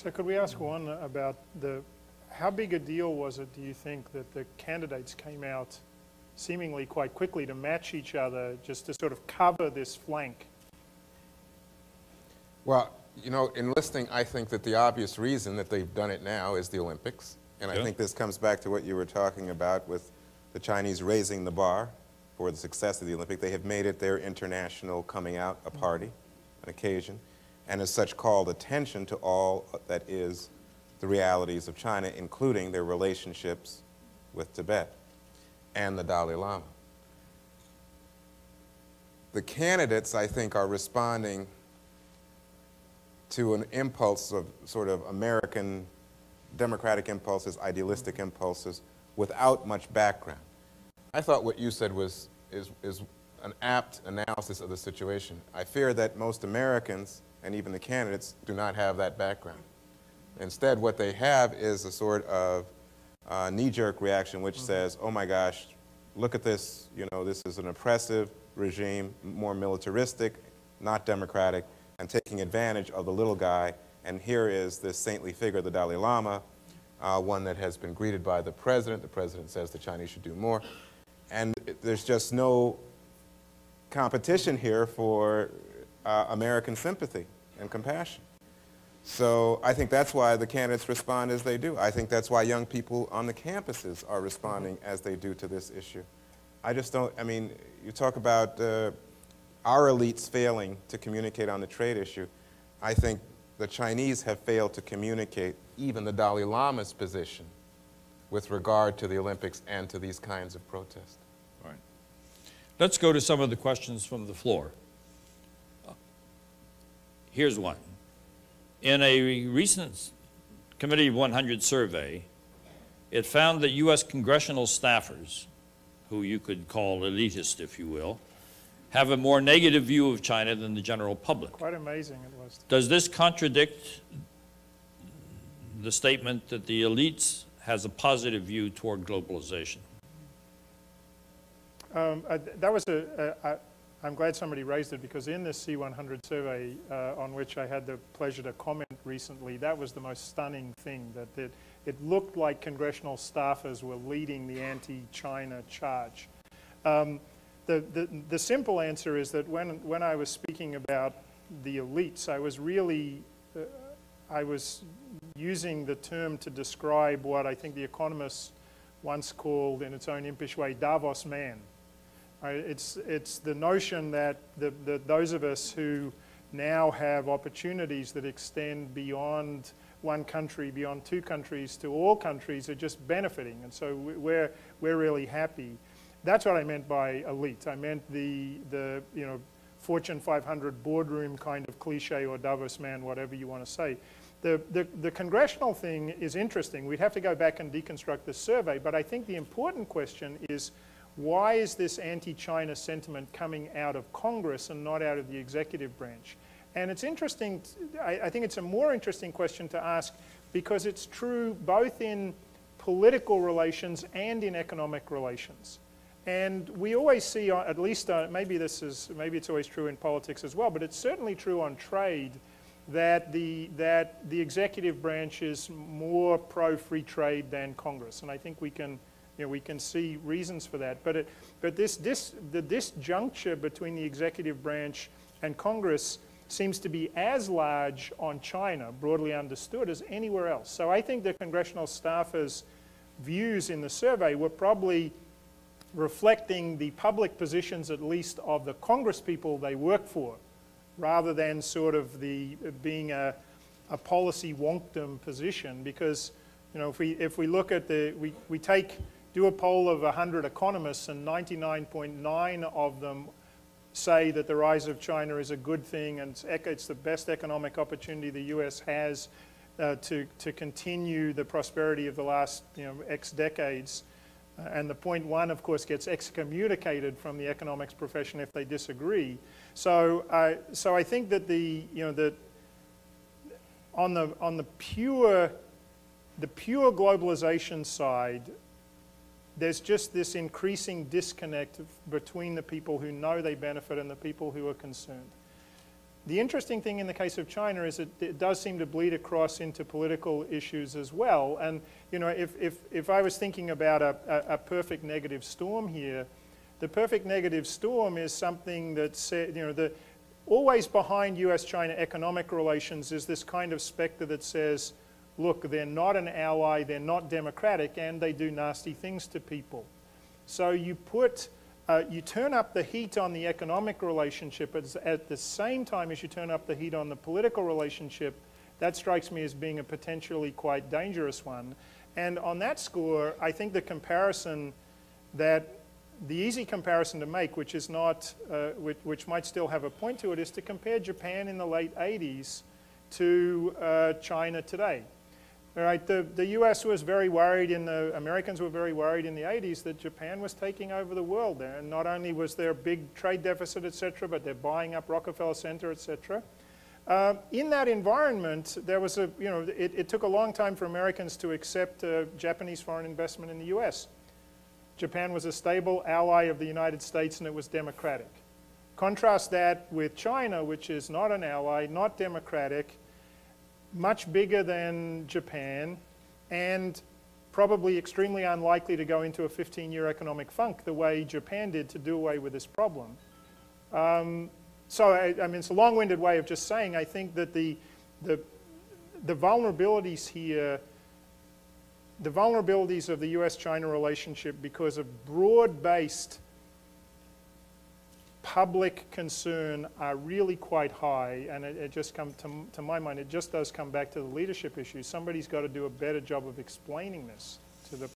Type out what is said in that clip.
So could we ask Juan about how big a deal was it, do you think, that the candidates came out seemingly quite quickly to match each other, just to sort of cover this flank? Well, you know, in listening, I think that the obvious reason that they've done it now is the Olympics. And I think this comes back to what you were talking about with the Chinese raising the bar for the success of the Olympics. They have made it their international coming out, a party, an occasion, and as such called attention to all that is the realities of China, including their relationships with Tibet and the Dalai Lama. The candidates, I think, are responding to an impulse of sort of American democratic impulses, idealistic impulses, without much background. I thought what you said is an apt analysis of the situation. I fear that most Americans, and even the candidates, do not have that background. Instead, what they have is a sort of knee-jerk reaction which says, oh my gosh, look at this, you know, this is an oppressive regime, more militaristic, not democratic, and taking advantage of the little guy. And here is this saintly figure, the Dalai Lama, one that has been greeted by the president. The president says the Chinese should do more. And there's just no competition here for American sympathy and compassion. So I think that's why the candidates respond as they do. I think that's why young people on the campuses are responding as they do to this issue. I just don't, I mean, you talk about our elites failing to communicate on the trade issue. I think the Chinese have failed to communicate even the Dalai Lama's position with regard to the Olympics and to these kinds of protests. All right. Let's go to some of the questions from the floor. Here's one. In a recent Committee of 100 survey, it found that U.S. congressional staffers, who you could call elitist, if you will, have a more negative view of China than the general public. Quite amazing it was. Does this contradict the statement that the elites has a positive view toward globalization? That was I'm glad somebody raised it, because in this C100 survey on which I had the pleasure to comment recently, that was the most stunning thing, that it looked like congressional staffers were leading the anti-China charge. The simple answer is that when I was speaking about the elites, I was really, I was using the term to describe what I think the economists once called, in its own impish way, Davos man. It's the notion that those of us who now have opportunities that extend beyond one country, beyond two countries, to all countries are just benefiting, and so we're really happy. That's what I meant by elite. I meant the you know, Fortune 500 boardroom kind of cliche, or Davos man, whatever you want to say. The congressional thing is interesting. We'd have to go back and deconstruct the survey, but I think the important question is, why is this anti-China sentiment coming out of Congress and not out of the executive branch? And it's interesting, I think it's a more interesting question to ask, because it's true both in political relations and in economic relations. And we always see, at least maybe it's always true in politics as well, but it's certainly true on trade, that the executive branch is more pro-free trade than Congress. And I think we can see reasons for that. But this disjuncture between the executive branch and Congress seems to be as large on China, broadly understood, as anywhere else. So I think the congressional staffers' views in the survey were probably reflecting the public positions, at least, of the Congress people they work for, rather than sort of being a policy wonkdom position. Because, you know, if we look at do a poll of 100 economists, and 99.9 of them say that the rise of China is a good thing, and it's the best economic opportunity the US has to continue the prosperity of the last X decades. And the 0.1, of course, gets excommunicated from the economics profession if they disagree. So I think that on the pure globalization side, there's just this increasing disconnect between the people who know they benefit and the people who are concerned. The interesting thing in the case of China is it does seem to bleed across into political issues as well. And you know, if I was thinking about a perfect negative storm here, the perfect negative storm is something that's, you know, always behind US-China economic relations is this kind of specter that says, look, they're not an ally, they're not democratic, and they do nasty things to people. So you turn up the heat on the economic relationship at the same time as you turn up the heat on the political relationship. That strikes me as being a potentially quite dangerous one. And on that score, I think the comparison the easy comparison to make, which is not, which might still have a point to it, is to compare Japan in the late 80s to China today. All right, the US was very worried Americans were very worried in the 80s that Japan was taking over the world there. And not only was there a big trade deficit, et cetera, but they're buying up Rockefeller Center, et cetera. In that environment, there was it took a long time for Americans to accept Japanese foreign investment in the US. Japan was a stable ally of the United States and it was democratic. Contrast that with China, which is not an ally, not democratic, much bigger than Japan, and probably extremely unlikely to go into a 15-year economic funk the way Japan did to do away with this problem. So I mean, it's a long-winded way of just saying I think that the vulnerabilities here, the vulnerabilities of the US-China relationship because of broad-based public concern are really quite high, and it just comes to my mind, it just does come back to the leadership issue. Somebody's got to do a better job of explaining this to the